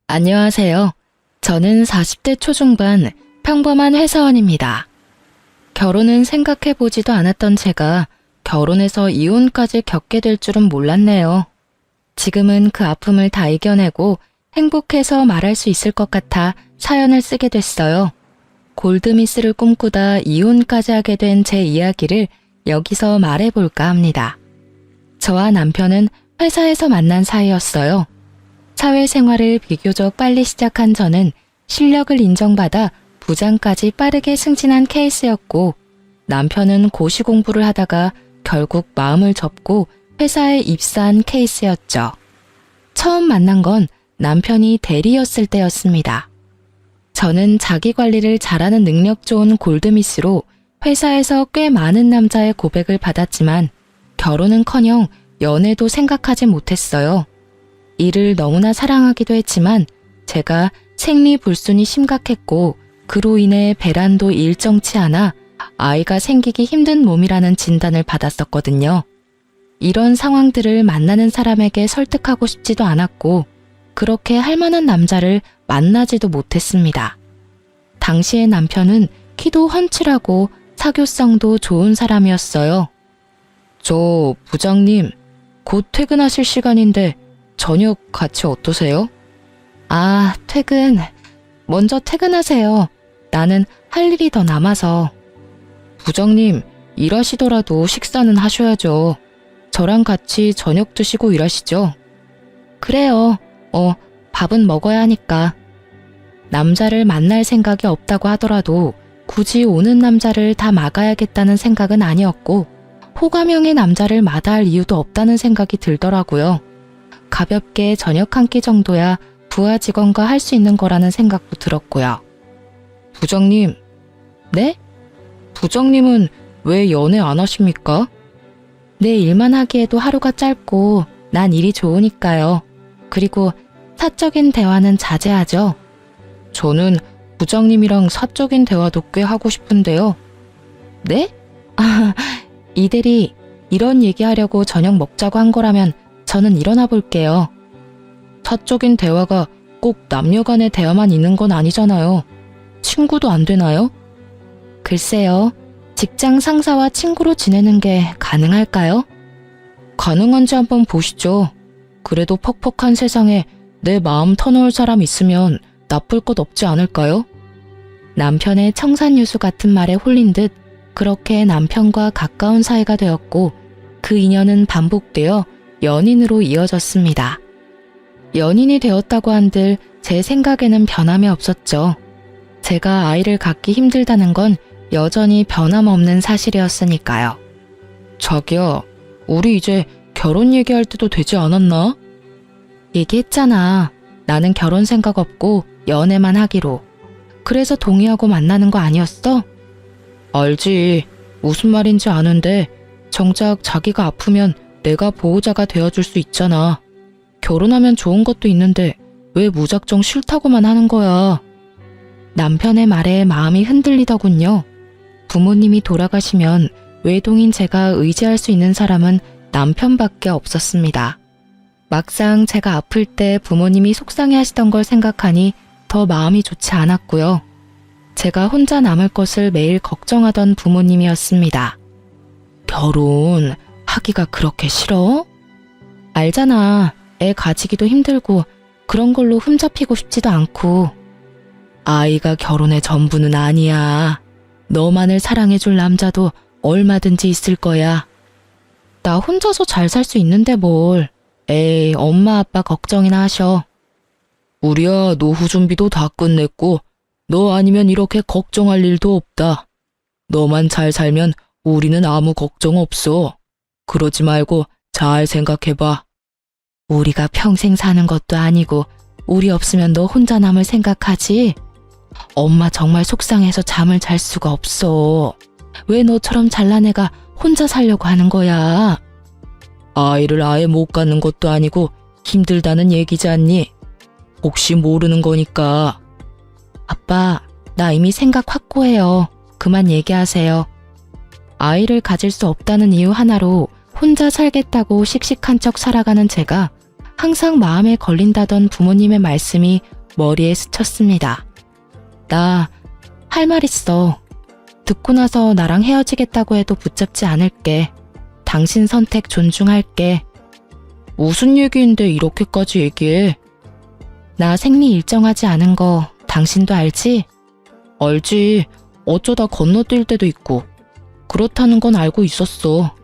안녕하세요. 저는 40대 초중반 평범한 회사원입니다. 결혼은 생각해보지도 않았던 제가 결혼해서 이혼까지 겪게 될 줄은 몰랐네요. 지금은 그 아픔을 다 이겨내고 행복해서 말할 수 있을 것 같아 사연을 쓰게 됐어요. 골드미스를 꿈꾸다 이혼까지 하게 된 제 이야기를 여기서 말해볼까 합니다. 저와 남편은 회사에서 만난 사이였어요. 사회생활을 비교적 빨리 시작한 저는 실력을 인정받아 부장까지 빠르게 승진한 케이스였고, 남편은 고시 공부를 하다가 결국 마음을 접고 회사에 입사한 케이스였죠. 처음 만난 건 남편이 대리였을 때였습니다. 저는 자기 관리를 잘하는 능력 좋은 골드미스로 회사에서 꽤 많은 남자의 고백을 받았지만 결혼은커녕 연애도 생각하지 못했어요. 일을 너무나 사랑하기도 했지만 제가 생리불순이 심각했고 그로 인해 배란도 일정치 않아 아이가 생기기 힘든 몸이라는 진단을 받았었거든요. 이런 상황들을 만나는 사람에게 설득하고 싶지도 않았고 그렇게 할 만한 남자를 만나지도 못했습니다. 당시의 남편은 키도 훤칠하고 사교성도 좋은 사람이었어요. 저 부장님, 곧 퇴근하실 시간인데 저녁 같이 어떠세요? 아, 퇴근. 먼저 퇴근하세요. 나는 할 일이 더 남아서. 부장님, 일하시더라도 식사는 하셔야죠. 저랑 같이 저녁 드시고 일하시죠? 그래요. 밥은 먹어야 하니까. 남자를 만날 생각이 없다고 하더라도 굳이 오는 남자를 다 막아야겠다는 생각은 아니었고 호감형의 남자를 마다할 이유도 없다는 생각이 들더라고요. 가볍게 저녁 한 끼 정도야 부하 직원과 할 수 있는 거라는 생각도 들었고요. 부장님, 네? 부장님은 왜 연애 안 하십니까? 내 일만 하기에도 하루가 짧고 난 일이 좋으니까요. 그리고 사적인 대화는 자제하죠. 저는 부장님이랑 사적인 대화도 꽤 하고 싶은데요. 네? 이 대리, 이런 얘기하려고 저녁 먹자고 한 거라면 저는 일어나 볼게요. 사적인 대화가 꼭 남녀 간의 대화만 있는 건 아니잖아요. 친구도 안 되나요? 글쎄요. 직장 상사와 친구로 지내는 게 가능할까요? 가능한지 한번 보시죠. 그래도 퍽퍽한 세상에 내 마음 터놓을 사람 있으면 나쁠 것 없지 않을까요? 남편의 청산유수 같은 말에 홀린 듯 그렇게 남편과 가까운 사이가 되었고 그 인연은 반복되어 연인으로 이어졌습니다. 연인이 되었다고 한들 제 생각에는 변함이 없었죠. 제가 아이를 갖기 힘들다는 건 여전히 변함없는 사실이었으니까요. 자기야, 우리 이제 결혼 얘기할 때도 되지 않았나? 얘기했잖아. 나는 결혼 생각 없고 연애만 하기로. 그래서 동의하고 만나는 거 아니었어? 알지. 무슨 말인지 아는데 정작 자기가 아프면 내가 보호자가 되어줄 수 있잖아. 결혼하면 좋은 것도 있는데 왜 무작정 싫다고만 하는 거야. 남편의 말에 마음이 흔들리더군요. 부모님이 돌아가시면 외동인 제가 의지할 수 있는 사람은 남편밖에 없었습니다. 막상 제가 아플 때 부모님이 속상해하시던 걸 생각하니 더 마음이 좋지 않았고요. 제가 혼자 남을 것을 매일 걱정하던 부모님이었습니다. 결혼 하기가 그렇게 싫어? 알잖아. 애 가지기도 힘들고 그런 걸로 흠잡히고 싶지도 않고. 아이가 결혼의 전부는 아니야. 너만을 사랑해줄 남자도 얼마든지 있을 거야. 나 혼자서 잘 살 수 있는데 뭘. 에이, 엄마 아빠 걱정이나 하셔. 우리야 노후 준비도 다 끝냈고 너 아니면 이렇게 걱정할 일도 없다. 너만 잘 살면 우리는 아무 걱정 없어. 그러지 말고 잘 생각해봐. 우리가 평생 사는 것도 아니고 우리 없으면 너 혼자 남을 생각하지? 엄마 정말 속상해서 잠을 잘 수가 없어. 왜 너처럼 잘난 애가 혼자 살려고 하는 거야? 아이를 아예 못 갖는 것도 아니고 힘들다는 얘기지 않니? 혹시 모르는 거니까. 아빠, 나 이미 생각 확고해요. 그만 얘기하세요. 아이를 가질 수 없다는 이유 하나로 혼자 살겠다고 씩씩한 척 살아가는 제가 항상 마음에 걸린다던 부모님의 말씀이 머리에 스쳤습니다. 나 할 말 있어. 듣고 나서 나랑 헤어지겠다고 해도 붙잡지 않을게. 당신 선택 존중할게. 무슨 얘기인데 이렇게까지 얘기해? 나 생리 일정하지 않은 거 당신도 알지? 알지. 어쩌다 건너뛸 때도 있고. 그렇다는 건 알고 있었어.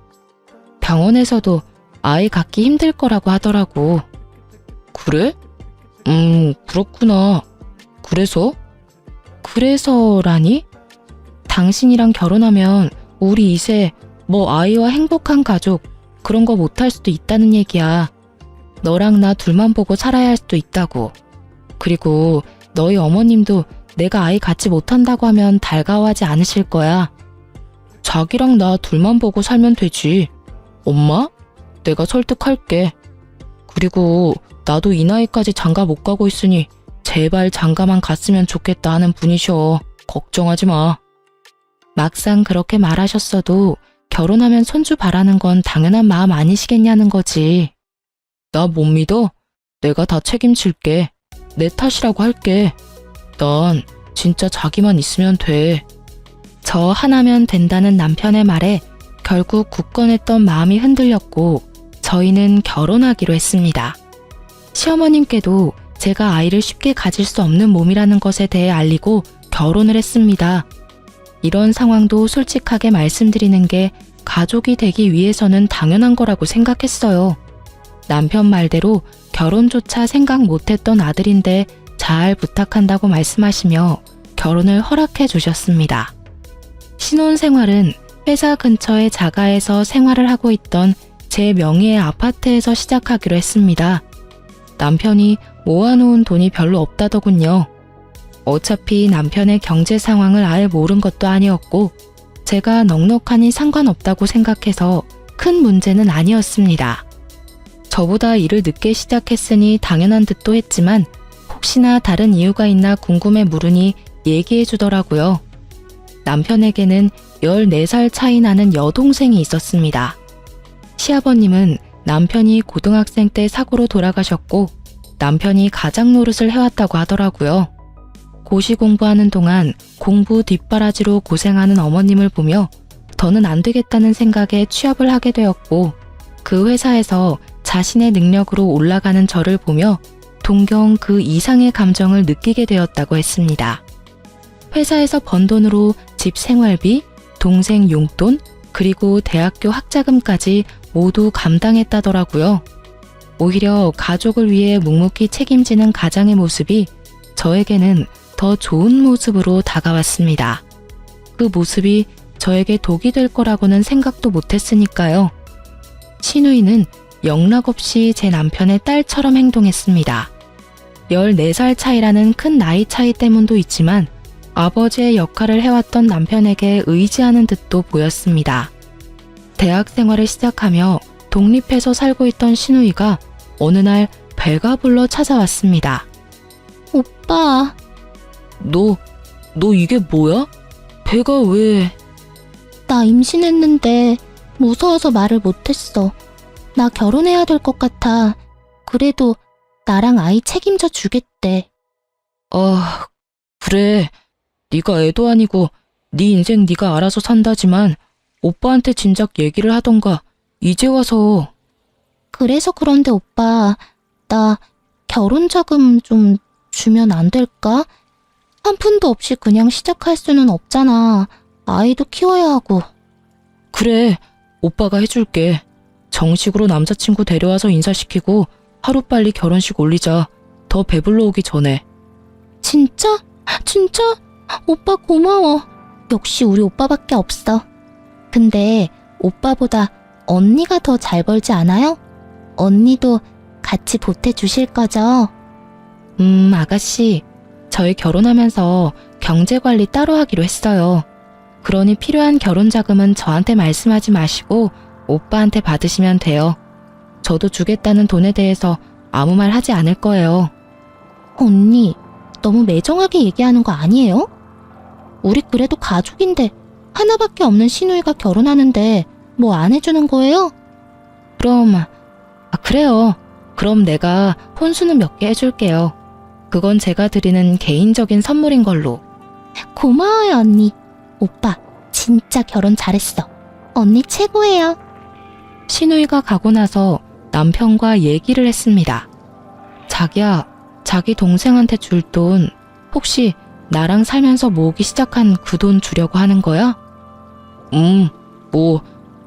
병원에서도 아이 갖기 힘들 거라고 하더라고. 그래? 그렇구나. 그래서? 그래서라니? 당신이랑 결혼하면 우리 이제 뭐 아이와 행복한 가족 그런 거 못할 수도 있다는 얘기야. 너랑 나 둘만 보고 살아야 할 수도 있다고. 그리고 너희 어머님도 내가 아이 갖지 못한다고 하면 달가워하지 않으실 거야. 자기랑 나 둘만 보고 살면 되지. 엄마? 내가 설득할게. 그리고 나도 이 나이까지 장가 못 가고 있으니 제발 장가만 갔으면 좋겠다 하는 분이셔. 걱정하지 마. 막상 그렇게 말하셨어도 결혼하면 손주 바라는 건 당연한 마음 아니시겠냐는 거지. 나 못 믿어? 내가 다 책임질게. 내 탓이라고 할게. 난 진짜 자기만 있으면 돼. 저 하나면 된다는 남편의 말에 결국 굳건했던 마음이 흔들렸고 저희는 결혼하기로 했습니다. 시어머님께도 제가 아이를 쉽게 가질 수 없는 몸이라는 것에 대해 알리고 결혼을 했습니다. 이런 상황도 솔직하게 말씀드리는 게 가족이 되기 위해서는 당연한 거라고 생각했어요. 남편 말대로 결혼조차 생각 못했던 아들인데 잘 부탁한다고 말씀하시며 결혼을 허락해 주셨습니다. 신혼생활은 회사 근처의 자가에서 생활을 하고 있던 제 명의의 아파트에서 시작하기로 했습니다. 남편이 모아놓은 돈이 별로 없다더군요. 어차피 남편의 경제 상황을 아예 모른 것도 아니었고 제가 넉넉하니 상관없다고 생각해서 큰 문제는 아니었습니다. 저보다 일을 늦게 시작했으니 당연한 듯도 했지만 혹시나 다른 이유가 있나 궁금해 물으니 얘기해 주더라고요. 남편에게는 14살 차이 나는 여동생이 있었습니다. 시아버님은 남편이 고등학생 때 사고로 돌아가셨고 남편이 가장 노릇을 해왔다고 하더라고요. 고시 공부하는 동안 공부 뒷바라지로 고생하는 어머님을 보며 더는 안 되겠다는 생각에 취업을 하게 되었고 그 회사에서 자신의 능력으로 올라가는 저를 보며 동경 그 이상의 감정을 느끼게 되었다고 했습니다. 회사에서 번 돈으로 집 생활비, 동생 용돈, 그리고 대학교 학자금까지 모두 감당했다더라고요. 오히려 가족을 위해 묵묵히 책임지는 가장의 모습이 저에게는 더 좋은 모습으로 다가왔습니다. 그 모습이 저에게 독이 될 거라고는 생각도 못했으니까요. 신우이는 영락없이 제 남편의 딸처럼 행동했습니다. 14살 차이라는 큰 나이 차이 때문도 있지만 아버지의 역할을 해왔던 남편에게 의지하는 듯도 보였습니다. 대학 생활을 시작하며 독립해서 살고 있던 신우이가 어느 날 배가 불러 찾아왔습니다. 오빠. 너 이게 뭐야? 배가 왜? 나 임신했는데 무서워서 말을 못했어. 나 결혼해야 될 것 같아. 그래도 나랑 아이 책임져 주겠대. 아, 그래. 네가 애도 아니고 네 인생 네가 알아서 산다지만 오빠한테 진작 얘기를 하던가 이제 와서. 그래서 그런데 오빠, 나 결혼자금 좀 주면 안 될까? 한 푼도 없이 그냥 시작할 수는 없잖아. 아이도 키워야 하고. 그래, 오빠가 해줄게. 정식으로 남자친구 데려와서 인사시키고 하루빨리 결혼식 올리자. 더 배불러 오기 전에. 진짜? 진짜? 오빠 고마워. 역시 우리 오빠밖에 없어. 근데 오빠보다 언니가 더 잘 벌지 않아요? 언니도 같이 보태주실 거죠? 아가씨. 저희 결혼하면서 경제관리 따로 하기로 했어요. 그러니 필요한 결혼자금은 저한테 말씀하지 마시고 오빠한테 받으시면 돼요. 저도 주겠다는 돈에 대해서 아무 말 하지 않을 거예요. 언니, 너무 매정하게 얘기하는 거 아니에요? 우리 그래도 가족인데 하나밖에 없는 시누이가 결혼하는데 뭐 안 해주는 거예요? 그럼, 그래요. 그럼 내가 혼수는 몇 개 해줄게요. 그건 제가 드리는 개인적인 선물인 걸로. 고마워요, 언니. 오빠, 진짜 결혼 잘했어. 언니 최고예요. 신우이가 가고 나서 남편과 얘기를 했습니다. 자기야, 자기 동생한테 줄 돈 혹시 나랑 살면서 모으기 시작한 그 돈 주려고 하는 거야? 뭐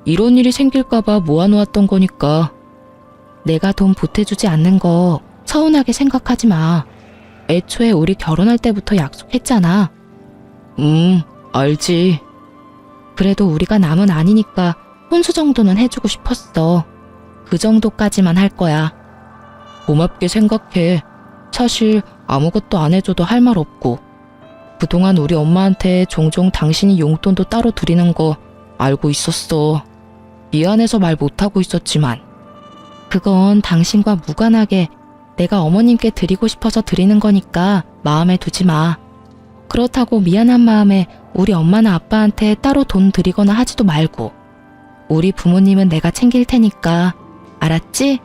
이런 일이 생길까봐 모아놓았던 거니까. 내가 돈 보태주지 않는 거 서운하게 생각하지 마. 애초에 우리 결혼할 때부터 약속했잖아. 알지. 그래도 우리가 남은 아니니까 혼수 정도는 해주고 싶었어. 그 정도까지만 할 거야. 고맙게 생각해. 사실 아무것도 안 해줘도 할 말 없고. 그동안 우리 엄마한테 종종 당신이 용돈도 따로 드리는 거 알고 있었어. 미안해서 말 못하고 있었지만. 그건 당신과 무관하게 내가 어머님께 드리고 싶어서 드리는 거니까 마음에 두지 마. 그렇다고 미안한 마음에 우리 엄마나 아빠한테 따로 돈 드리거나 하지도 말고. 우리 부모님은 내가 챙길 테니까. 알았지?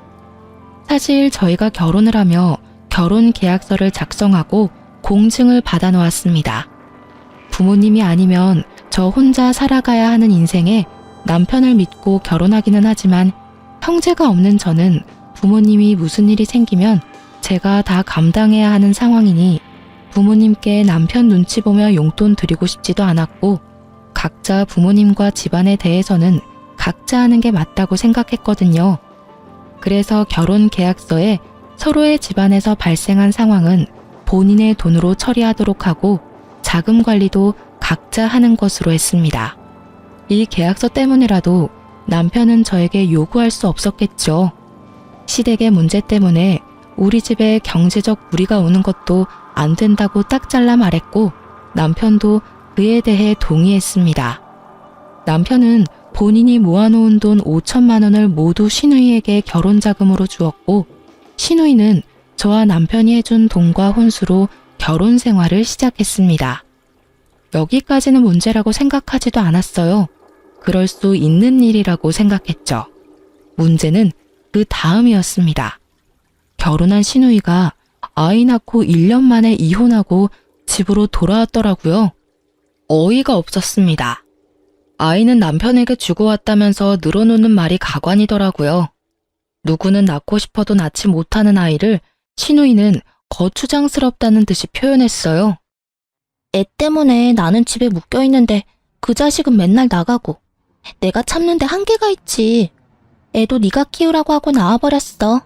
사실 저희가 결혼을 하며 결혼 계약서를 작성하고 공증을 받아 놓았습니다. 부모님이 아니면 저 혼자 살아가야 하는 인생에 남편을 믿고 결혼하기는 하지만 형제가 없는 저는 부모님이 무슨 일이 생기면 제가 다 감당해야 하는 상황이니 부모님께 남편 눈치 보며 용돈 드리고 싶지도 않았고 각자 부모님과 집안에 대해서는 각자 하는 게 맞다고 생각했거든요. 그래서 결혼 계약서에 서로의 집안에서 발생한 상황은 본인의 돈으로 처리하도록 하고 자금 관리도 각자 하는 것으로 했습니다. 이 계약서 때문이라도 남편은 저에게 요구할 수 없었겠죠. 시댁의 문제 때문에 우리 집에 경제적 무리가 오는 것도 안 된다고 딱 잘라 말했고 남편도 그에 대해 동의했습니다. 남편은 본인이 모아놓은 돈 5천만 원을 모두 신우이에게 결혼자금으로 주었고 신우이는 저와 남편이 해준 돈과 혼수로 결혼 생활을 시작했습니다. 여기까지는 문제라고 생각하지도 않았어요. 그럴 수 있는 일이라고 생각했죠. 문제는 그 다음이었습니다. 결혼한 신우이가 아이 낳고 1년 만에 이혼하고 집으로 돌아왔더라고요. 어이가 없었습니다. 아이는 남편에게 주고 왔다면서 늘어놓는 말이 가관이더라고요. 누구는 낳고 싶어도 낳지 못하는 아이를 신우이는 거추장스럽다는 듯이 표현했어요. 애 때문에 나는 집에 묶여있는데 그 자식은 맨날 나가고 내가 참는데 한계가 있지. 애도 네가 키우라고 하고 나와버렸어.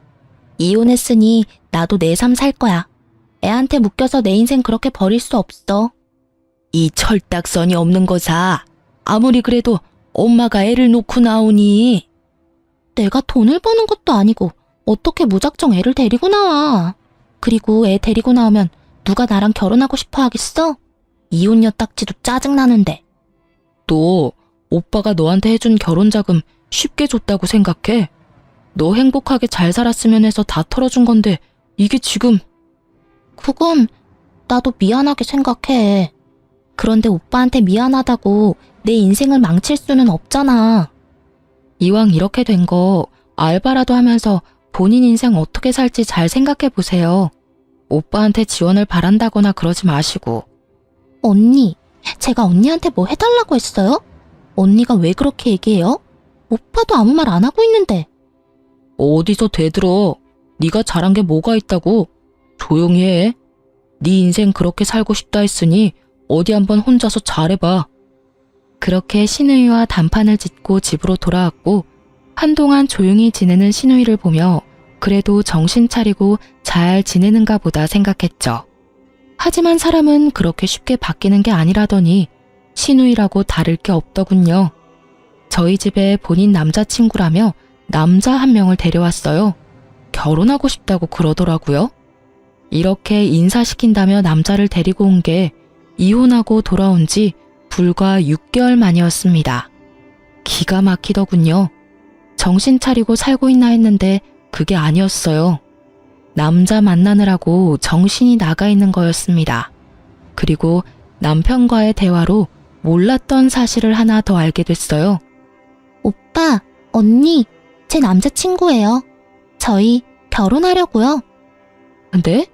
이혼했으니 나도 내 삶 살 거야. 애한테 묶여서 내 인생 그렇게 버릴 수 없어. 이 철딱선이 없는 거사. 아무리 그래도 엄마가 애를 놓고 나오니. 내가 돈을 버는 것도 아니고 어떻게 무작정 애를 데리고 나와. 그리고 애 데리고 나오면 누가 나랑 결혼하고 싶어 하겠어? 이혼녀 딱지도 짜증나는데. 너 오빠가 너한테 해준 결혼자금 쉽게 줬다고 생각해? 너 행복하게 잘 살았으면 해서 다 털어준 건데 이게 지금. 그건 나도 미안하게 생각해. 그런데 오빠한테 미안하다고 내 인생을 망칠 수는 없잖아. 이왕 이렇게 된 거 알바라도 하면서 본인 인생 어떻게 살지 잘 생각해 보세요. 오빠한테 지원을 바란다거나 그러지 마시고. 언니, 제가 언니한테 뭐 해달라고 했어요? 언니가 왜 그렇게 얘기해요? 오빠도 아무 말 안 하고 있는데. 어디서 대들어. 네가 잘한 게 뭐가 있다고. 조용히 해. 네 인생 그렇게 살고 싶다 했으니 어디 한번 혼자서 잘해봐. 그렇게 신우이와 단판을 짓고 집으로 돌아왔고 한동안 조용히 지내는 신우이를 보며 그래도 정신 차리고 잘 지내는가 보다 생각했죠. 하지만 사람은 그렇게 쉽게 바뀌는 게 아니라더니 신우이라고 다를 게 없더군요. 저희 집에 본인 남자친구라며 남자 한 명을 데려왔어요. 결혼하고 싶다고 그러더라고요. 이렇게 인사시킨다며 남자를 데리고 온 게 이혼하고 돌아온 지 불과 6개월 만이었습니다. 기가 막히더군요. 정신 차리고 살고 있나 했는데 그게 아니었어요. 남자 만나느라고 정신이 나가 있는 거였습니다. 그리고 남편과의 대화로 몰랐던 사실을 하나 더 알게 됐어요. 오빠, 언니, 제 남자친구예요. 저희 결혼하려고요. 근데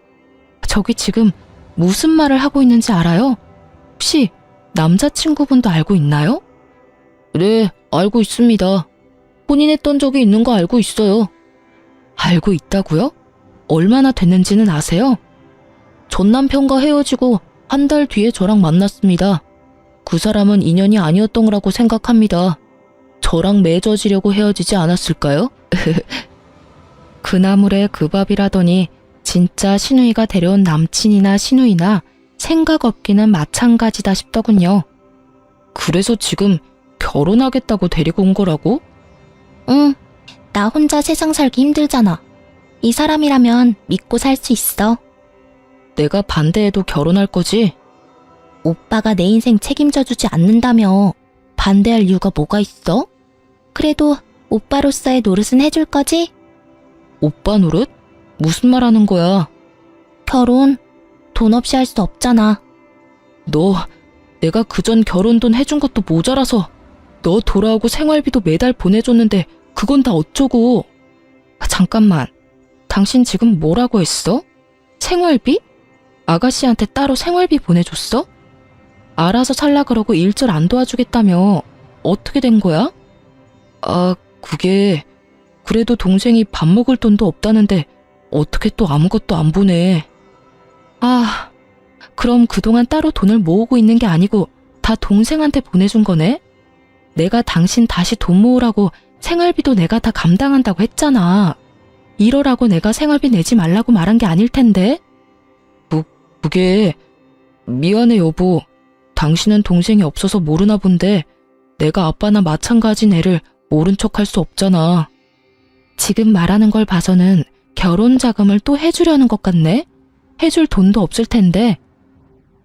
저기 지금 무슨 말을 하고 있는지 알아요? 혹시 남자친구분도 알고 있나요? 네, 알고 있습니다. 혼인했던 적이 있는 거 알고 있어요. 알고 있다고요? 얼마나 됐는지는 아세요? 전 남편과 헤어지고 한 달 뒤에 저랑 만났습니다. 그 사람은 인연이 아니었던 거라고 생각합니다. 저랑 맺어지려고 헤어지지 않았을까요? 그 나물에 그 밥이라더니 진짜 신우이가 데려온 남친이나 신우이나 생각 없기는 마찬가지다 싶더군요. 그래서 지금 결혼하겠다고 데리고 온 거라고? 응, 나 혼자 세상 살기 힘들잖아. 이 사람이라면 믿고 살 수 있어. 내가 반대해도 결혼할 거지? 오빠가 내 인생 책임져주지 않는다며 반대할 이유가 뭐가 있어? 그래도 오빠로서의 노릇은 해줄 거지? 오빠 노릇? 무슨 말 하는 거야? 결혼 돈 없이 할 수 없잖아. 너, 내가 그전 결혼 돈 해준 것도 모자라서 너 돌아오고 생활비도 매달 보내줬는데 그건 다 어쩌고. 잠깐만, 당신 지금 뭐라고 했어? 생활비? 아가씨한테 따로 생활비 보내줬어? 알아서 살라 그러고 일절 안 도와주겠다며. 어떻게 된 거야? 아, 그게 그래도 동생이 밥 먹을 돈도 없다는데 어떻게 또 아무것도 안 보내. 아, 그럼 그동안 따로 돈을 모으고 있는 게 아니고 다 동생한테 보내준 거네? 내가 당신 다시 돈 모으라고 생활비도 내가 다 감당한다고 했잖아. 이러라고 내가 생활비 내지 말라고 말한 게 아닐 텐데? 그게 미안해 여보. 당신은 동생이 없어서 모르나 본데 내가 아빠나 마찬가지인 애를 모른 척 할 수 없잖아. 지금 말하는 걸 봐서는 결혼 자금을 또 해주려는 것 같네? 해줄 돈도 없을 텐데.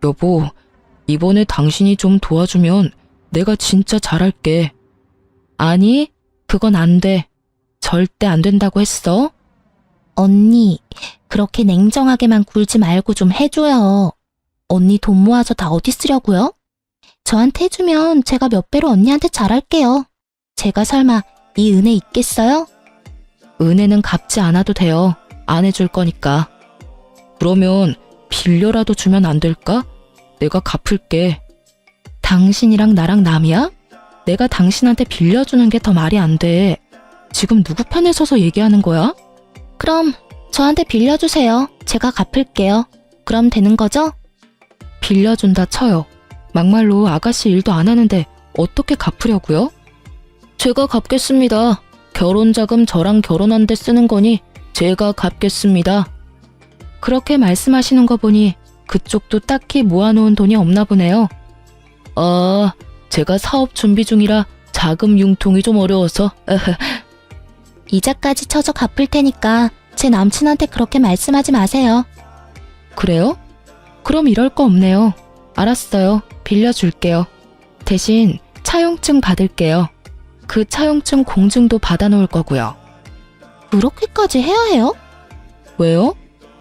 여보, 이번에 당신이 좀 도와주면 내가 진짜 잘할게. 아니, 그건 안 돼. 절대 안 된다고 했어. 언니, 그렇게 냉정하게만 굴지 말고 좀 해줘요. 언니 돈 모아서 다 어디 쓰려고요? 저한테 해주면 제가 몇 배로 언니한테 잘할게요. 제가 설마 이 은혜 있겠어요? 은혜는 갚지 않아도 돼요. 안 해줄 거니까. 그러면 빌려라도 주면 안 될까? 내가 갚을게. 당신이랑 나랑 남이야? 내가 당신한테 빌려주는 게 더 말이 안 돼. 지금 누구 편에 서서 얘기하는 거야? 그럼 저한테 빌려주세요. 제가 갚을게요. 그럼 되는 거죠? 빌려준다 쳐요. 막말로 아가씨 일도 안 하는데 어떻게 갚으려고요? 제가 갚겠습니다. 결혼 자금 저랑 결혼한 데 쓰는 거니 제가 갚겠습니다. 그렇게 말씀하시는 거 보니 그쪽도 딱히 모아놓은 돈이 없나 보네요. 아, 제가 사업 준비 중이라 자금 융통이 좀 어려워서. 이자까지 쳐서 갚을 테니까 제 남친한테 그렇게 말씀하지 마세요. 그래요? 그럼 이럴 거 없네요. 알았어요. 빌려줄게요. 대신 차용증 받을게요. 그 차용증 공증도 받아놓을 거고요. 그렇게까지 해야 해요? 왜요?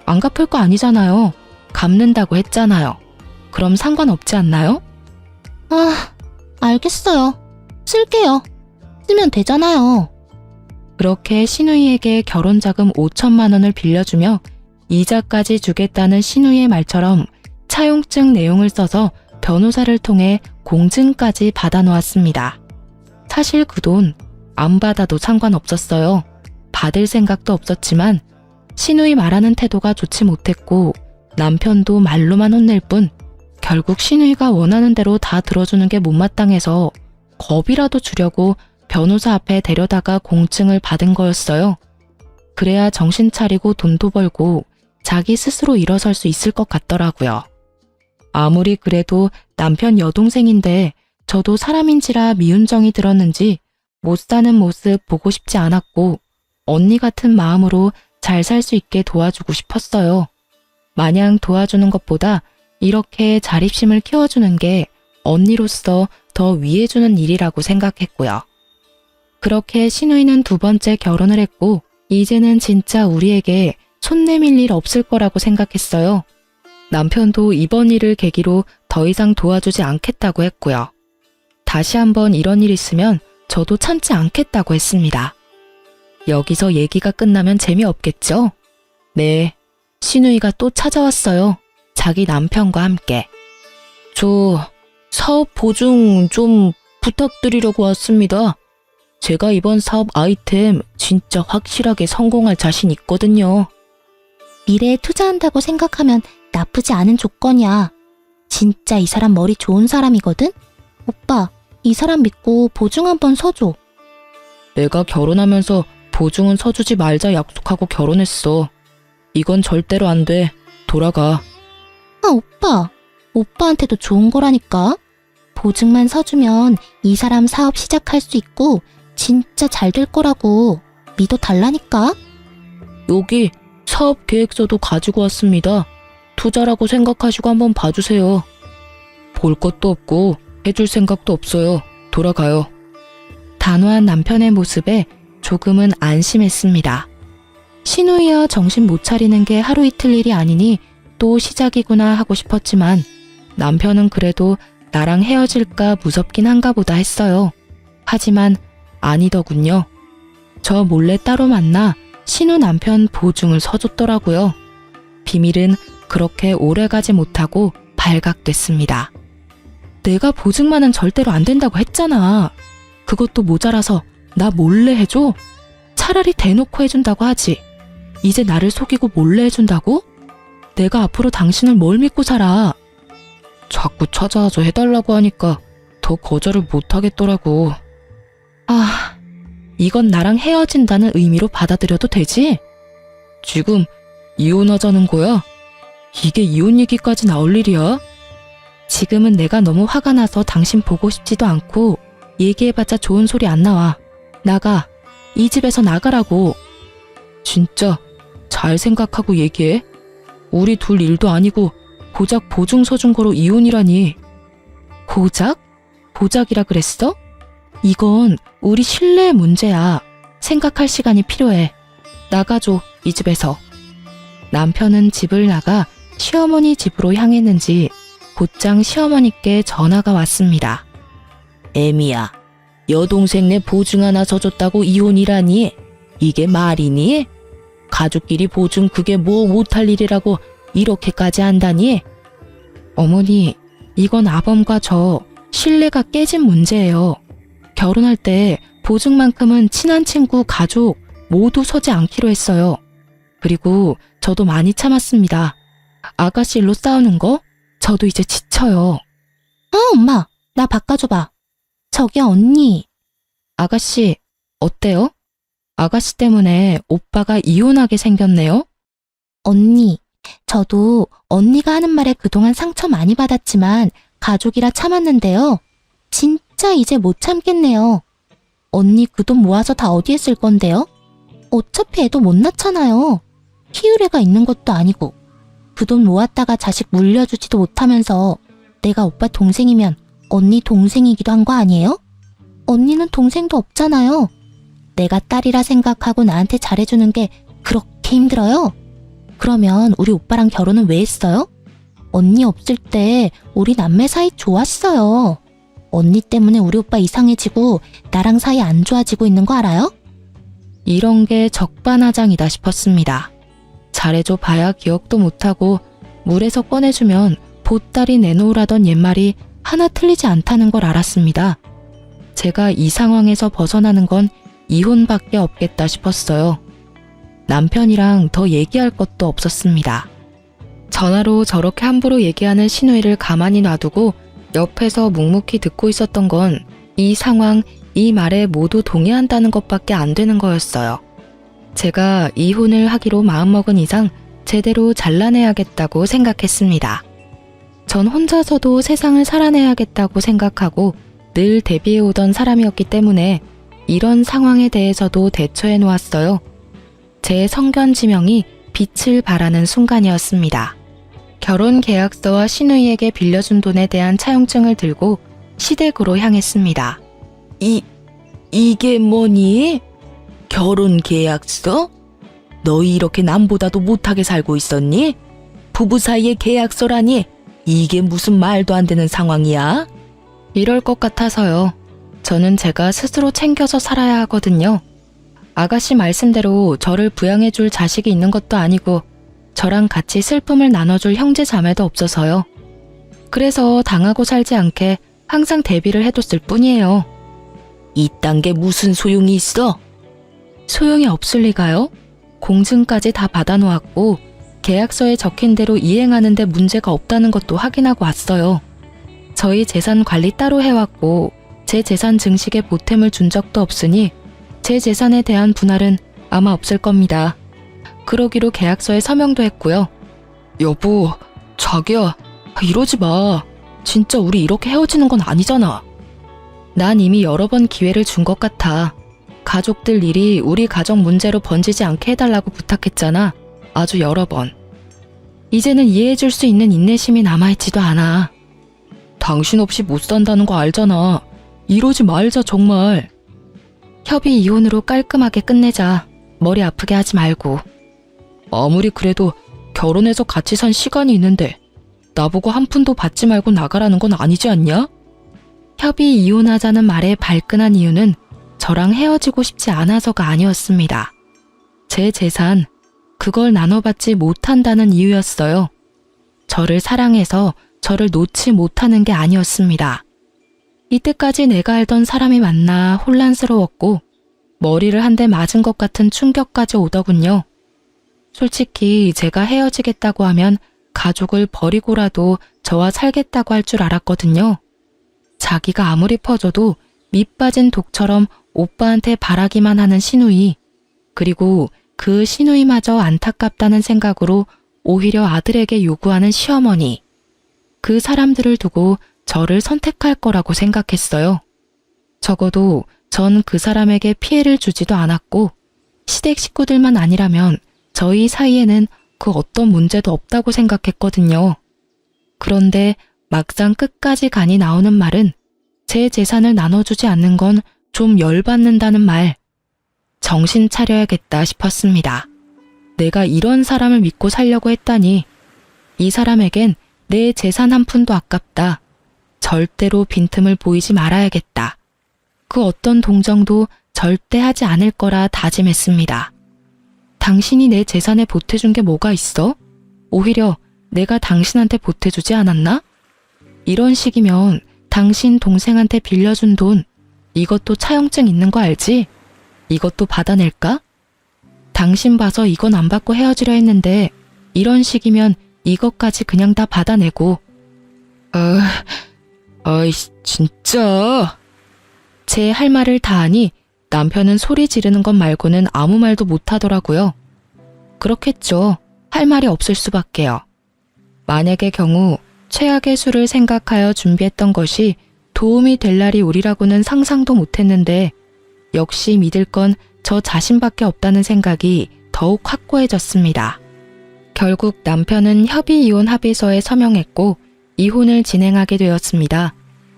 안 갚을 거 아니잖아요. 갚는다고 했잖아요. 그럼 상관없지 않나요? 아, 알겠어요. 쓸게요. 쓰면 되잖아요. 그렇게 신우이에게 결혼자금 5천만 원을 빌려주며 이자까지 주겠다는 신우이의 말처럼 차용증 내용을 써서 변호사를 통해 공증까지 받아놓았습니다. 사실 그 돈 안 받아도 상관없었어요. 받을 생각도 없었지만 신우이 말하는 태도가 좋지 못했고 남편도 말로만 혼낼 뿐 결국 신우이가 원하는 대로 다 들어주는 게 못마땅해서 겁이라도 주려고 변호사 앞에 데려다가 공증을 받은 거였어요. 그래야 정신 차리고 돈도 벌고 자기 스스로 일어설 수 있을 것 같더라고요. 아무리 그래도 남편 여동생인데 저도 사람인지라 미운 정이 들었는지 못 사는 모습 보고 싶지 않았고 언니 같은 마음으로 잘 살 수 있게 도와주고 싶었어요. 마냥 도와주는 것보다 이렇게 자립심을 키워주는 게 언니로서 더 위해주는 일이라고 생각했고요. 그렇게 신우이는 두 번째 결혼을 했고 이제는 진짜 우리에게 손 내밀 일 없을 거라고 생각했어요. 남편도 이번 일을 계기로 더 이상 도와주지 않겠다고 했고요. 다시 한번 이런 일 있으면 저도 참지 않겠다고 했습니다. 여기서 얘기가 끝나면 재미없겠죠? 네, 신우이가 또 찾아왔어요. 자기 남편과 함께. 저 사업 보증 좀 부탁드리려고 왔습니다. 제가 이번 사업 아이템 진짜 확실하게 성공할 자신 있거든요. 미래에 투자한다고 생각하면 나쁘지 않은 조건이야. 진짜 이 사람 머리 좋은 사람이거든? 오빠, 이 사람 믿고 보증 한번 서줘. 내가 결혼하면서 보증은 서주지 말자 약속하고 결혼했어. 이건 절대로 안 돼. 돌아가. 아, 오빠. 오빠한테도 좋은 거라니까. 보증만 서주면 이 사람 사업 시작할 수 있고 진짜 잘 될 거라고. 믿어달라니까. 여기 사업 계획서도 가지고 왔습니다. 투자라고 생각하시고 한번 봐주세요. 볼 것도 없고 해줄 생각도 없어요. 돌아가요. 단호한 남편의 모습에 조금은 안심했습니다. 신우이야 정신 못 차리는 게 하루 이틀 일이 아니니 또 시작이구나 하고 싶었지만 남편은 그래도 나랑 헤어질까 무섭긴 한가 보다 했어요. 하지만 아니더군요. 저 몰래 따로 만나 신우 남편 보증을 서줬더라고요. 비밀은 그렇게 오래가지 못하고 발각됐습니다. 내가 보증만은 절대로 안 된다고 했잖아. 그것도 모자라서 나 몰래 해줘? 차라리 대놓고 해준다고 하지. 이제 나를 속이고 몰래 해준다고? 내가 앞으로 당신을 뭘 믿고 살아? 자꾸 찾아와서 해달라고 하니까 더 거절을 못하겠더라고. 아, 이건 나랑 헤어진다는 의미로 받아들여도 되지? 지금 이혼하자는 거야? 이게 이혼 얘기까지 나올 일이야? 지금은 내가 너무 화가 나서 당신 보고 싶지도 않고 얘기해봤자 좋은 소리 안 나와. 나가. 이 집에서 나가라고. 진짜 잘 생각하고 얘기해. 우리 둘 일도 아니고 고작 보증 서준 거로 이혼이라니. 고작? 고작이라 그랬어? 이건 우리 신뢰의 문제야. 생각할 시간이 필요해. 나가줘, 이 집에서. 남편은 집을 나가 시어머니 집으로 향했는지 곧장 시어머니께 전화가 왔습니다. 애미야, 여동생네 보증 하나 서줬다고 이혼이라니? 이게 말이니? 가족끼리 보증 그게 뭐 못할 일이라고 이렇게까지 한다니? 어머니, 이건 아범과 저 신뢰가 깨진 문제예요. 결혼할 때 보증만큼은 친한 친구, 가족 모두 서지 않기로 했어요. 그리고 저도 많이 참았습니다. 아가씨 일로 싸우는 거? 저도 이제 지쳐요. 엄마, 나 바꿔줘봐. 저기요, 언니. 아가씨, 어때요? 아가씨 때문에 오빠가 이혼하게 생겼네요? 언니, 저도 언니가 하는 말에 그동안 상처 많이 받았지만 가족이라 참았는데요. 진짜 이제 못 참겠네요. 언니 그 돈 모아서 다 어디에 쓸 건데요? 어차피 애도 못 낳잖아요. 키울 애가 있는 것도 아니고 그 돈 모았다가 자식 물려주지도 못하면서 내가 오빠 동생이면 언니 동생이기도 한 거 아니에요? 언니는 동생도 없잖아요. 내가 딸이라 생각하고 나한테 잘해주는 게 그렇게 힘들어요? 그러면 우리 오빠랑 결혼은 왜 했어요? 언니 없을 때 우리 남매 사이 좋았어요. 언니 때문에 우리 오빠 이상해지고 나랑 사이 안 좋아지고 있는 거 알아요? 이런 게 적반하장이다 싶었습니다. 잘해줘 봐야 기억도 못하고 물에서 꺼내주면 보따리 내놓으라던 옛말이 하나 틀리지 않다는 걸 알았습니다. 제가 이 상황에서 벗어나는 건 이혼밖에 없겠다 싶었어요. 남편이랑 더 얘기할 것도 없었습니다. 전화로 저렇게 함부로 얘기하는 신우이를 가만히 놔두고 옆에서 묵묵히 듣고 있었던 건 이 상황, 이 말에 모두 동의한다는 것밖에 안 되는 거였어요. 제가 이혼을 하기로 마음먹은 이상 제대로 잘라내야겠다고 생각했습니다. 전 혼자서도 세상을 살아내야겠다고 생각하고 늘 대비해오던 사람이었기 때문에 이런 상황에 대해서도 대처해 놓았어요. 제 성견지명이 빛을 발하는 순간이었습니다. 결혼 계약서와 신우이에게 빌려준 돈에 대한 차용증을 들고 시댁으로 향했습니다. 이게 뭐니? 결혼 계약서? 너희 이렇게 남보다도 못하게 살고 있었니? 부부 사이의 계약서라니? 이게 무슨 말도 안 되는 상황이야? 이럴 것 같아서요. 저는 제가 스스로 챙겨서 살아야 하거든요. 아가씨 말씀대로 저를 부양해줄 자식이 있는 것도 아니고 저랑 같이 슬픔을 나눠줄 형제 자매도 없어서요. 그래서 당하고 살지 않게 항상 대비를 해뒀을 뿐이에요. 이딴 게 무슨 소용이 있어? 소용이 없을 리가요? 공증까지 다 받아놓았고 계약서에 적힌 대로 이행하는데 문제가 없다는 것도 확인하고 왔어요. 저희 재산 관리 따로 해왔고 제 재산 증식에 보탬을 준 적도 없으니 제 재산에 대한 분할은 아마 없을 겁니다. 그러기로 계약서에 서명도 했고요. 여보, 자기야, 이러지 마. 진짜 우리 이렇게 헤어지는 건 아니잖아. 난 이미 여러 번 기회를 준 것 같아. 가족들 일이 우리 가정 문제로 번지지 않게 해달라고 부탁했잖아. 아주 여러 번. 이제는 이해해줄 수 있는 인내심이 남아있지도 않아. 당신 없이 못 산다는 거 알잖아. 이러지 말자 정말. 협의 이혼으로 깔끔하게 끝내자. 머리 아프게 하지 말고. 아무리 그래도 결혼해서 같이 산 시간이 있는데 나보고 한 푼도 받지 말고 나가라는 건 아니지 않냐? 협의 이혼하자는 말에 발끈한 이유는 저랑 헤어지고 싶지 않아서가 아니었습니다. 제 재산, 그걸 나눠받지 못한다는 이유였어요. 저를 사랑해서 저를 놓지 못하는 게 아니었습니다. 이때까지 내가 알던 사람이 맞나 혼란스러웠고 머리를 한 대 맞은 것 같은 충격까지 오더군요. 솔직히 제가 헤어지겠다고 하면 가족을 버리고라도 저와 살겠다고 할 줄 알았거든요. 자기가 아무리 퍼져도 밑 빠진 독처럼 오빠한테 바라기만 하는 시누이, 그리고 그 시누이마저 안타깝다는 생각으로 오히려 아들에게 요구하는 시어머니, 그 사람들을 두고 저를 선택할 거라고 생각했어요. 적어도 전 그 사람에게 피해를 주지도 않았고 시댁 식구들만 아니라면 저희 사이에는 그 어떤 문제도 없다고 생각했거든요. 그런데 막상 끝까지 간이 나오는 말은 제 재산을 나눠주지 않는 건 좀 열받는다는 말. 정신 차려야겠다 싶었습니다. 내가 이런 사람을 믿고 살려고 했다니. 이 사람에겐 내 재산 한 푼도 아깝다. 절대로 빈틈을 보이지 말아야겠다. 그 어떤 동정도 절대 하지 않을 거라 다짐했습니다. 당신이 내 재산에 보태준 게 뭐가 있어? 오히려 내가 당신한테 보태주지 않았나? 이런 식이면 당신 동생한테 빌려준 돈, 이것도 차용증 있는 거 알지? 이것도 받아낼까? 당신 봐서 이건 안 받고 헤어지려 했는데 이런 식이면 이것까지 그냥 다 받아내고. 아이 진짜. 제 할 말을 다 하니 남편은 소리 지르는 것 말고는 아무 말도 못 하더라고요. 그렇겠죠. 할 말이 없을 수밖에요. 만약의 경우 최악의 수를 생각하여 준비했던 것이 도움이 될 날이 오리라고는 상상도 못했는데 역시 믿을 건 저 자신밖에 없다는 생각이 더욱 확고해졌습니다. 결국 남편은 협의 이혼 합의서에 서명했고 이혼을 진행하게 되었습니다.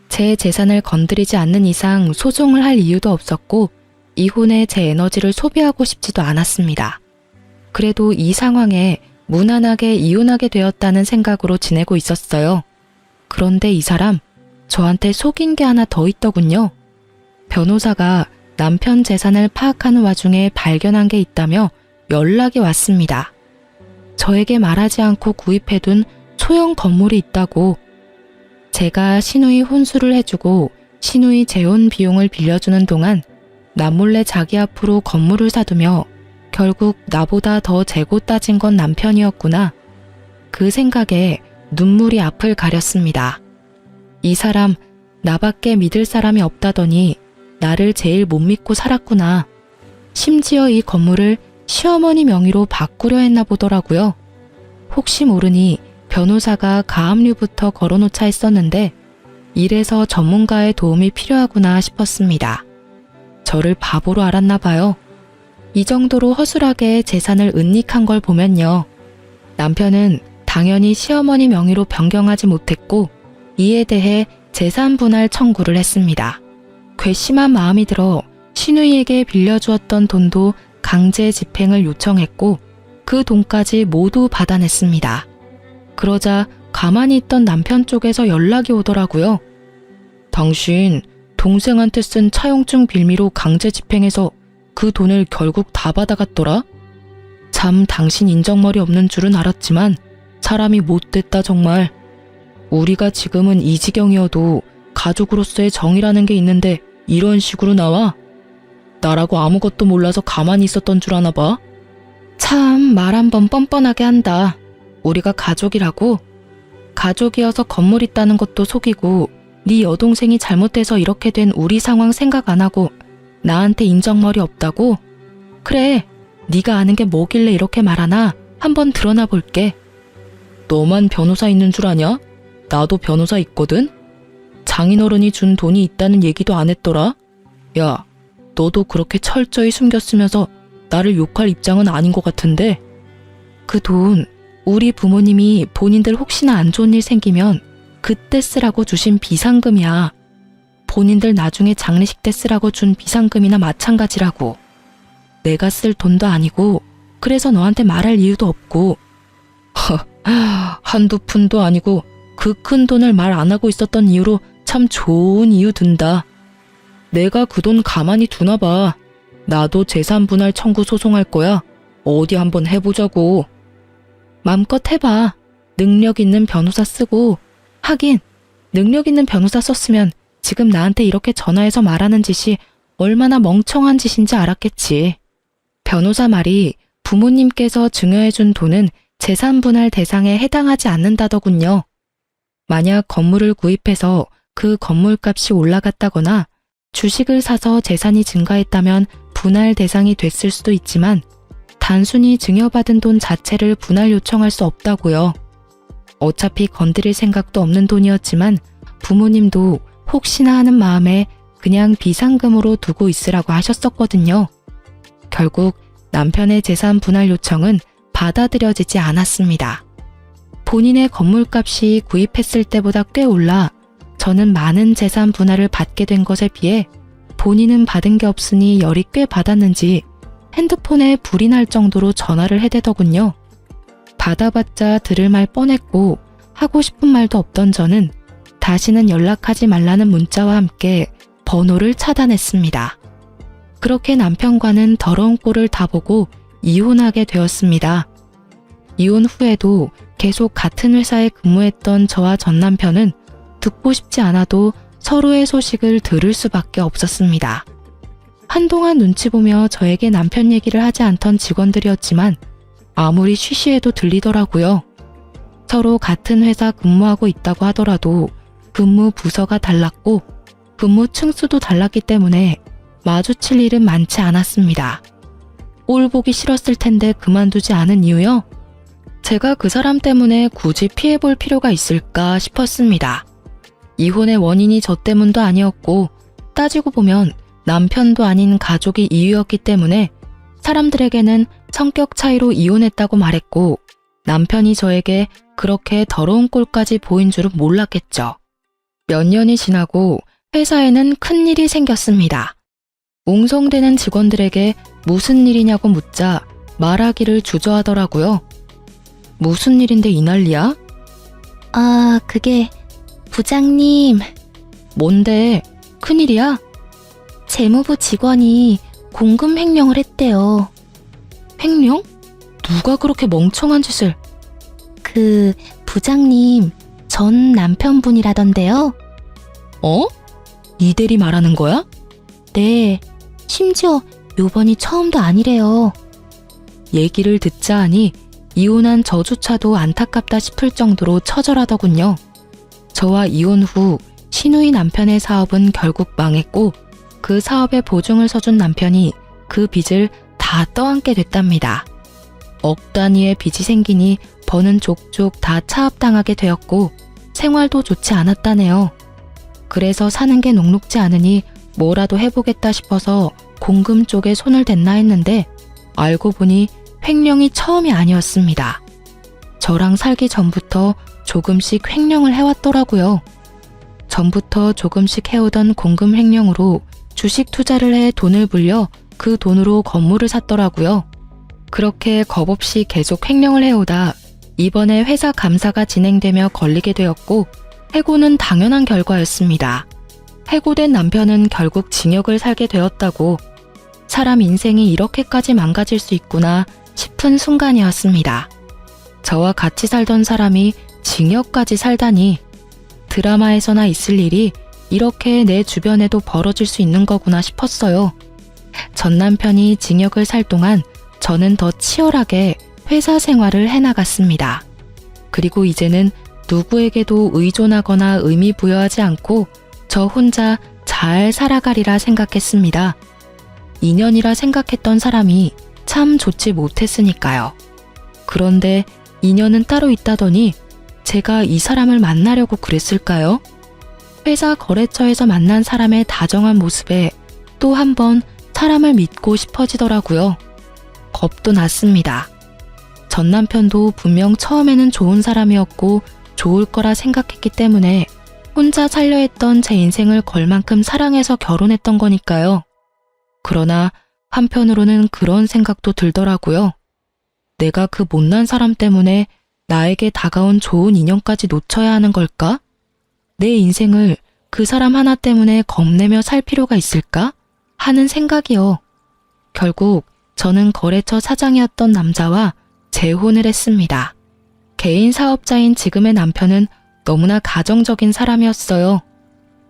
제 재산을 건드리지 않는 이상 소송을 할 이유도 없었고 이혼에 제 에너지를 소비하고 싶지도 않았습니다. 그래도 이 상황에 무난하게 이혼하게 되었다는 생각으로 지내고 있었어요. 그런데 이 사람 저한테 속인 게 하나 더 있더군요. 변호사가 남편 재산을 파악하는 와중에 발견한 게 있다며 연락이 왔습니다. 저에게 말하지 않고 구입해둔 소형 건물이 있다고. 제가 시누이 혼수를 해주고 시누이 재혼 비용을 빌려주는 동안 남몰래 자기 앞으로 건물을 사두며 결국 나보다 더 재고 따진 건 남편이었구나. 그 생각에 눈물이 앞을 가렸습니다. 이 사람 나밖에 믿을 사람이 없다더니 나를 제일 못 믿고 살았구나. 심지어 이 건물을 시어머니 명의로 바꾸려 했나 보더라고요. 혹시 모르니 변호사가 가압류부터 걸어놓자 했었는데 이래서 전문가의 도움이 필요하구나 싶었습니다. 저를 바보로 알았나 봐요. 이 정도로 허술하게 재산을 은닉한 걸 보면요. 남편은 당연히 시어머니 명의로 변경하지 못했고 이에 대해 재산 분할 청구를 했습니다. 괘씸한 마음이 들어 시누이에게 빌려주었던 돈도 강제 집행을 요청했고 그 돈까지 모두 받아냈습니다. 그러자 가만히 있던 남편 쪽에서 연락이 오더라고요. 당신 동생한테 쓴 차용증 빌미로 강제 집행해서 그 돈을 결국 다 받아갔더라? 참 당신 인정머리 없는 줄은 알았지만 사람이 못됐다 정말. 우리가 지금은 이 지경이어도 가족으로서의 정이라는 게 있는데 이런 식으로 나와? 나라고 아무것도 몰라서 가만히 있었던 줄 아나 봐? 참 말 한번 뻔뻔하게 한다. 우리가 가족이라고? 가족이어서 건물 있다는 것도 속이고 네 여동생이 잘못돼서 이렇게 된 우리 상황 생각 안 하고 나한테 인정머리 없다고? 그래, 네가 아는 게 뭐길래 이렇게 말하나 한번 드러나 볼게. 너만 변호사 있는 줄 아냐? 나도 변호사 있거든? 장인어른이 준 돈이 있다는 얘기도 안 했더라? 야, 너도 그렇게 철저히 숨겼으면서 나를 욕할 입장은 아닌 것 같은데? 그 돈, 우리 부모님이 본인들 혹시나 안 좋은 일 생기면 그때 쓰라고 주신 비상금이야. 본인들 나중에 장례식 때 쓰라고 준 비상금이나 마찬가지라고. 내가 쓸 돈도 아니고 그래서 너한테 말할 이유도 없고 한두 푼도 아니고 그 큰 돈을 말 안 하고 있었던 이유로 참 좋은 이유 든다. 내가 그 돈 가만히 두나 봐. 나도 재산 분할 청구 소송할 거야. 어디 한번 해보자고. 맘껏 해봐. 능력 있는 변호사 쓰고. 하긴 능력 있는 변호사 썼으면 지금 나한테 이렇게 전화해서 말하는 짓이 얼마나 멍청한 짓인지 알았겠지. 변호사 말이 부모님께서 증여해준 돈은 재산 분할 대상에 해당하지 않는다더군요. 만약 건물을 구입해서 그 건물값이 올라갔다거나 주식을 사서 재산이 증가했다면 분할 대상이 됐을 수도 있지만 단순히 증여받은 돈 자체를 분할 요청할 수 없다고요. 어차피 건드릴 생각도 없는 돈이었지만 부모님도 혹시나 하는 마음에 그냥 비상금으로 두고 있으라고 하셨었거든요. 결국 남편의 재산 분할 요청은 받아들여지지 않았습니다. 본인의 건물값이 구입했을 때보다 꽤 올라 저는 많은 재산 분할을 받게 된 것에 비해 본인은 받은 게 없으니 열이 꽤 받았는지 핸드폰에 불이 날 정도로 전화를 해대더군요. 받아봤자 들을 말 뻔했고 하고 싶은 말도 없던 저는 다시는 연락하지 말라는 문자와 함께 번호를 차단했습니다. 그렇게 남편과는 더러운 꼴을 다 보고 이혼하게 되었습니다. 이혼 후에도 계속 같은 회사에 근무했던 저와 전 남편은 듣고 싶지 않아도 서로의 소식을 들을 수밖에 없었습니다. 한동안 눈치 보며 저에게 남편 얘기를 하지 않던 직원들이었지만 아무리 쉬쉬해도 들리더라고요. 서로 같은 회사 근무하고 있다고 하더라도 근무 부서가 달랐고 근무 층수도 달랐기 때문에 마주칠 일은 많지 않았습니다. 꼴 보기 싫었을 텐데 그만두지 않은 이유요? 제가 그 사람 때문에 굳이 피해볼 필요가 있을까 싶었습니다. 이혼의 원인이 저 때문도 아니었고 따지고 보면 남편도 아닌 가족이 이유였기 때문에 사람들에게는 성격 차이로 이혼했다고 말했고 남편이 저에게 그렇게 더러운 꼴까지 보인 줄은 몰랐겠죠. 몇 년이 지나고 회사에는 큰일이 생겼습니다. 웅성대는 직원들에게 무슨 일이냐고 묻자 말하기를 주저하더라고요. 무슨 일인데 이 난리야? 아, 그게 부장님, 뭔데? 큰일이야? 재무부 직원이 공금 횡령을 했대요. 횡령? 누가 그렇게 멍청한 짓을? 그 부장님 전 남편분이라던데요. 어? 이 대리 말하는 거야? 네, 심지어 요번이 처음도 아니래요. 얘기를 듣자 하니 이혼한 저조차도 안타깝다 싶을 정도로 처절하더군요. 저와 이혼 후 시누이 남편의 사업은 결국 망했고 그 사업에 보증을 서준 남편이 그 빚을 다 떠안게 됐답니다. 억 단위의 빚이 생기니 버는 족족 다 차압당하게 되었고 생활도 좋지 않았다네요. 그래서 사는 게 녹록지 않으니 뭐라도 해보겠다 싶어서 공금 쪽에 손을 댔나 했는데 알고 보니 횡령이 처음이 아니었습니다. 저랑 살기 전부터 조금씩 횡령을 해왔더라고요. 전부터 조금씩 해오던 공금 횡령으로 주식 투자를 해 돈을 불려 그 돈으로 건물을 샀더라고요. 그렇게 겁없이 계속 횡령을 해오다 이번에 회사 감사가 진행되며 걸리게 되었고 해고는 당연한 결과였습니다. 해고된 남편은 결국 징역을 살게 되었다고 사람 인생이 이렇게까지 망가질 수 있구나 싶은 순간이었습니다. 저와 같이 살던 사람이 징역까지 살다니, 드라마에서나 있을 일이 이렇게 내 주변에도 벌어질 수 있는 거구나 싶었어요. 전 남편이 징역을 살 동안 저는 더 치열하게 회사 생활을 해나갔습니다. 그리고 이제는 누구에게도 의존하거나 의미 부여하지 않고 저 혼자 잘 살아가리라 생각했습니다. 인연이라 생각했던 사람이 참 좋지 못했으니까요. 그런데 인연은 따로 있다더니 제가 이 사람을 만나려고 그랬을까요? 회사 거래처에서 만난 사람의 다정한 모습에 또 한 번 사람을 믿고 싶어지더라고요. 겁도 났습니다. 전 남편도 분명 처음에는 좋은 사람이었고 좋을 거라 생각했기 때문에 혼자 살려 했던 제 인생을 걸 만큼 사랑해서 결혼했던 거니까요. 그러나 한편으로는 그런 생각도 들더라고요. 내가 그 못난 사람 때문에 나에게 다가온 좋은 인연까지 놓쳐야 하는 걸까? 내 인생을 그 사람 하나 때문에 겁내며 살 필요가 있을까? 하는 생각이요. 결국 저는 거래처 사장이었던 남자와 재혼을 했습니다. 개인 사업자인 지금의 남편은 너무나 가정적인 사람이었어요.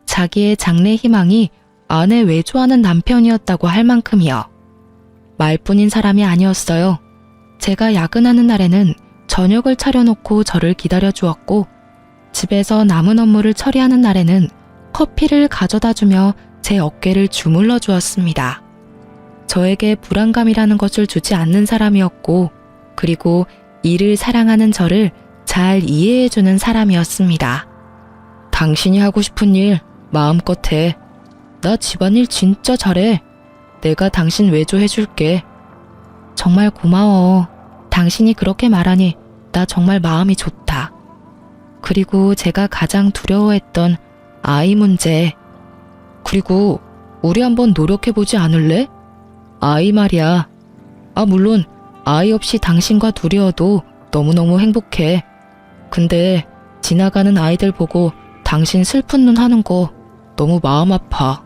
자기의 장래 희망이 아내 외조하는 남편이었다고 할 만큼이요. 말뿐인 사람이 아니었어요. 제가 야근하는 날에는 저녁을 차려놓고 저를 기다려 주었고, 집에서 남은 업무를 처리하는 날에는 커피를 가져다 주며 제 어깨를 주물러 주었습니다. 저에게 불안감이라는 것을 주지 않는 사람이었고, 그리고 일을 사랑하는 저를 잘 이해해주는 사람이었습니다. 당신이 하고 싶은 일 마음껏 해. 나 집안일 진짜 잘해. 내가 당신 외조해줄게. 정말 고마워. 당신이 그렇게 말하니 나 정말 마음이 좋다. 그리고 제가 가장 두려워했던 아이 문제. 그리고 우리 한번 노력해보지 않을래? 아이 말이야. 물론 아이 없이 당신과 둘이어도 너무너무 행복해. 근데 지나가는 아이들 보고 당신 슬픈 눈 하는 거 너무 마음 아파.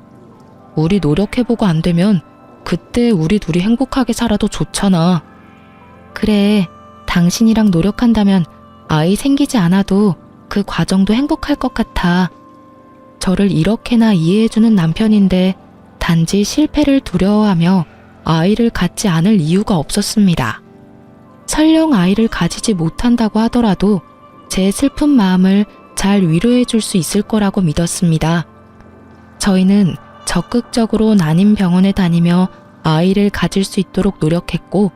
우리 노력해보고 안 되면 그때 우리 둘이 행복하게 살아도 좋잖아. 그래, 당신이랑 노력한다면 아이 생기지 않아도 그 과정도 행복할 것 같아. 저를 이렇게나 이해해주는 남편인데 단지 실패를 두려워하며 아이를 갖지 않을 이유가 없었습니다. 설령 아이를 가지지 못한다고 하더라도 제 슬픈 마음을 잘 위로해 줄 수 있을 거라고 믿었습니다. 저희는 적극적으로 난임병원에 다니며 아이를 가질 수 있도록 노력했고,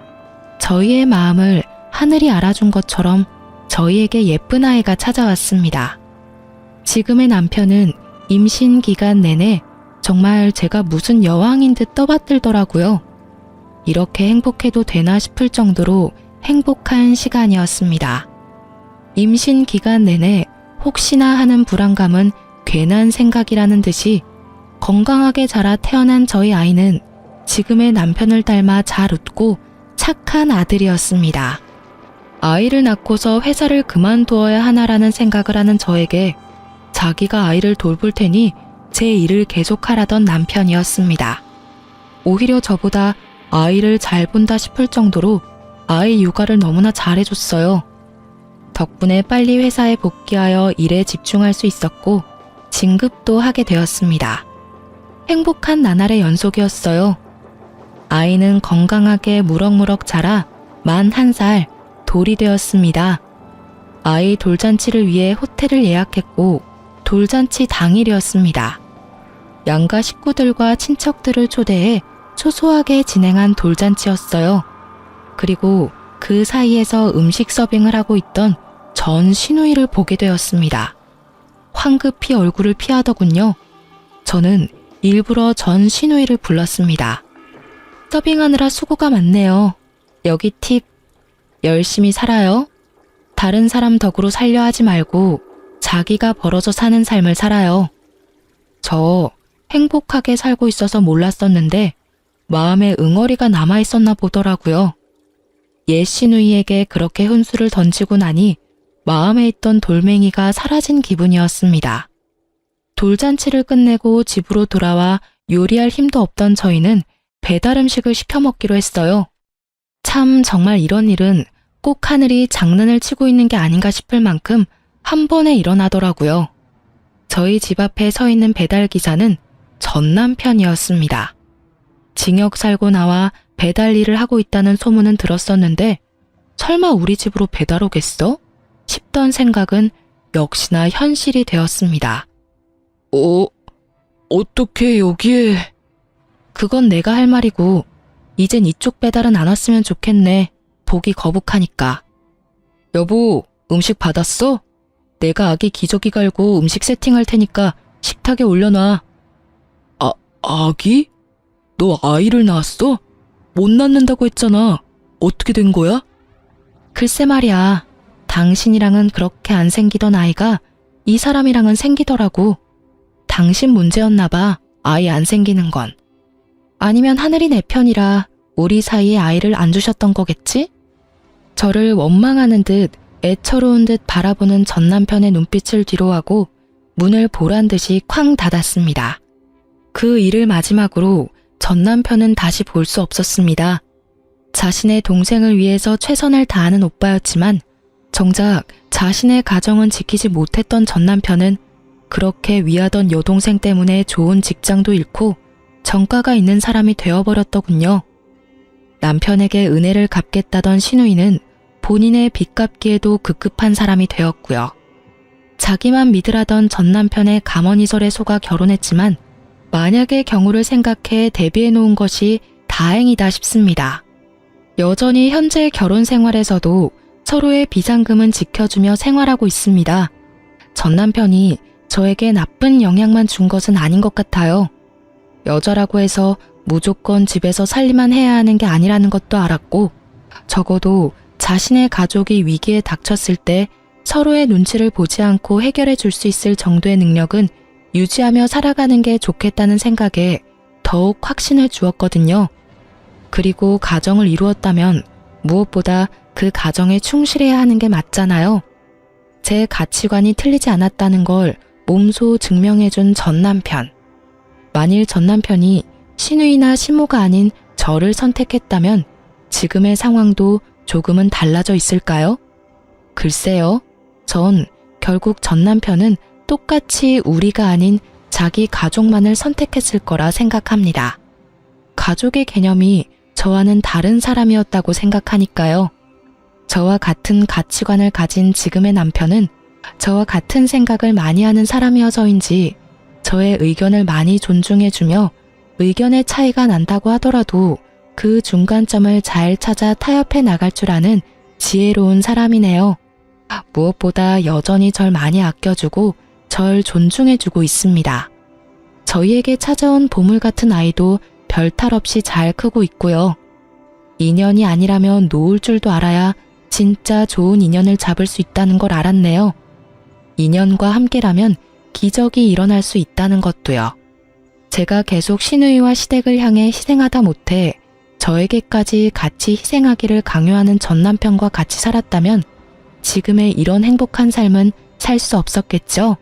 저희의 마음을 하늘이 알아준 것처럼 저희에게 예쁜 아이가 찾아왔습니다. 지금의 남편은 임신 기간 내내 정말 제가 무슨 여왕인 듯 떠받들더라고요. 이렇게 행복해도 되나 싶을 정도로 행복한 시간이었습니다. 임신 기간 내내 혹시나 하는 불안감은 괜한 생각이라는 듯이 건강하게 자라 태어난 저희 아이는 지금의 남편을 닮아 잘 웃고 착한 아들이었습니다. 아이를 낳고서 회사를 그만두어야 하나라는 생각을 하는 저에게 자기가 아이를 돌볼 테니 제 일을 계속하라던 남편이었습니다. 오히려 저보다 아이를 잘 본다 싶을 정도로 아이 육아를 너무나 잘해줬어요. 덕분에 빨리 회사에 복귀하여 일에 집중할 수 있었고 진급도 하게 되었습니다. 행복한 나날의 연속이었어요. 아이는 건강하게 무럭무럭 자라 만 1살 돌이 되었습니다. 아이 돌잔치를 위해 호텔을 예약했고 돌잔치 당일이었습니다. 양가 식구들과 친척들을 초대해 소소하게 진행한 돌잔치였어요. 그리고 그 사이에서 음식 서빙을 하고 있던 전 시누이를 보게 되었습니다. 황급히 얼굴을 피하더군요. 저는 일부러 전 시누이를 불렀습니다. 서빙하느라 수고가 많네요. 여기 팁. 열심히 살아요. 다른 사람 덕으로 살려 하지 말고 자기가 벌어서 사는 삶을 살아요. 저 행복하게 살고 있어서 몰랐었는데 마음에 응어리가 남아있었나 보더라고요. 옛 시누이에게 그렇게 훈수를 던지고 나니 마음에 있던 돌멩이가 사라진 기분이었습니다. 돌잔치를 끝내고 집으로 돌아와 요리할 힘도 없던 저희는 배달 음식을 시켜 먹기로 했어요. 참 정말 이런 일은 꼭 하늘이 장난을 치고 있는 게 아닌가 싶을 만큼 한 번에 일어나더라고요. 저희 집 앞에 서 있는 배달기사는 전 남편이었습니다. 징역 살고 나와 배달 일을 하고 있다는 소문은 들었었는데 설마 우리 집으로 배달 오겠어? 싶던 생각은 역시나 현실이 되었습니다. 어떻게 여기에... 그건 내가 할 말이고 이젠 이쪽 배달은 안 왔으면 좋겠네. 보기 거북하니까. 여보, 음식 받았어? 내가 아기 기저귀 갈고 음식 세팅할 테니까 식탁에 올려놔. 아기? 너 아이를 낳았어? 못 낳는다고 했잖아. 어떻게 된 거야? 글쎄 말이야. 당신이랑은 그렇게 안 생기던 아이가 이 사람이랑은 생기더라고. 당신 문제였나 봐. 아이 안 생기는 건. 아니면 하늘이 내 편이라 우리 사이에 아이를 안 주셨던 거겠지? 저를 원망하는 듯 애처로운 듯 바라보는 전 남편의 눈빛을 뒤로하고 문을 보란 듯이 쾅 닫았습니다. 그 일을 마지막으로 전 남편은 다시 볼 수 없었습니다. 자신의 동생을 위해서 최선을 다하는 오빠였지만 정작 자신의 가정은 지키지 못했던 전 남편은 그렇게 위하던 여동생 때문에 좋은 직장도 잃고 정가가 있는 사람이 되어버렸더군요. 남편에게 은혜를 갚겠다던 시누이는 본인의 빚 갚기에도 급급한 사람이 되었고요. 자기만 믿으라던 전 남편의 가머니설에 속아 결혼했지만 만약의 경우를 생각해 대비해 놓은 것이 다행이다 싶습니다. 여전히 현재 결혼 생활에서도 서로의 비상금은 지켜주며 생활하고 있습니다. 전 남편이 저에게 나쁜 영향만 준 것은 아닌 것 같아요. 여자라고 해서 무조건 집에서 살림만 해야 하는 게 아니라는 것도 알았고 적어도 자신의 가족이 위기에 닥쳤을 때 서로의 눈치를 보지 않고 해결해 줄 수 있을 정도의 능력은 유지하며 살아가는 게 좋겠다는 생각에 더욱 확신을 주었거든요. 그리고 가정을 이루었다면 무엇보다 그 가정에 충실해야 하는 게 맞잖아요. 제 가치관이 틀리지 않았다는 걸 몸소 증명해준 전 남편. 만일 전 남편이 시누이나 시모가 아닌 저를 선택했다면 지금의 상황도 조금은 달라져 있을까요? 글쎄요. 전 결국 전 남편은 똑같이 우리가 아닌 자기 가족만을 선택했을 거라 생각합니다. 가족의 개념이 저와는 다른 사람이었다고 생각하니까요. 저와 같은 가치관을 가진 지금의 남편은 저와 같은 생각을 많이 하는 사람이어서인지 저의 의견을 많이 존중해주며 의견의 차이가 난다고 하더라도 그 중간점을 잘 찾아 타협해 나갈 줄 아는 지혜로운 사람이네요. 무엇보다 여전히 절 많이 아껴주고 절 존중해주고 있습니다. 저희에게 찾아온 보물 같은 아이도 별 탈 없이 잘 크고 있고요. 인연이 아니라면 놓을 줄도 알아야 진짜 좋은 인연을 잡을 수 있다는 걸 알았네요. 인연과 함께라면 기적이 일어날 수 있다는 것도요. 제가 계속 시누이와 시댁을 향해 희생하다 못해 저에게까지 같이 희생하기를 강요하는 전 남편과 같이 살았다면 지금의 이런 행복한 삶은 살 수 없었겠죠.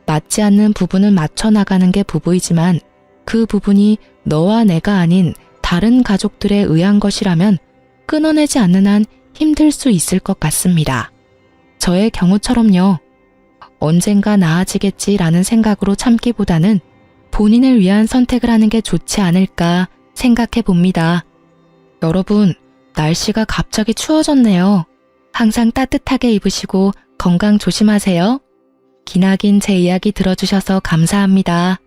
맞지 않는 부분은 맞춰 나가는 게 부부이지만 그 부분이 너와 내가 아닌 다른 가족들에 의한 것이라면 끊어내지 않는 한 힘들 수 있을 것 같습니다. 저의 경우처럼요. 언젠가 나아지겠지라는 생각으로 참기보다는 본인을 위한 선택을 하는 게 좋지 않을까 생각해 봅니다. 여러분, 날씨가 갑자기 추워졌네요. 항상 따뜻하게 입으시고 건강 조심하세요. 기나긴 제 이야기 들어주셔서 감사합니다.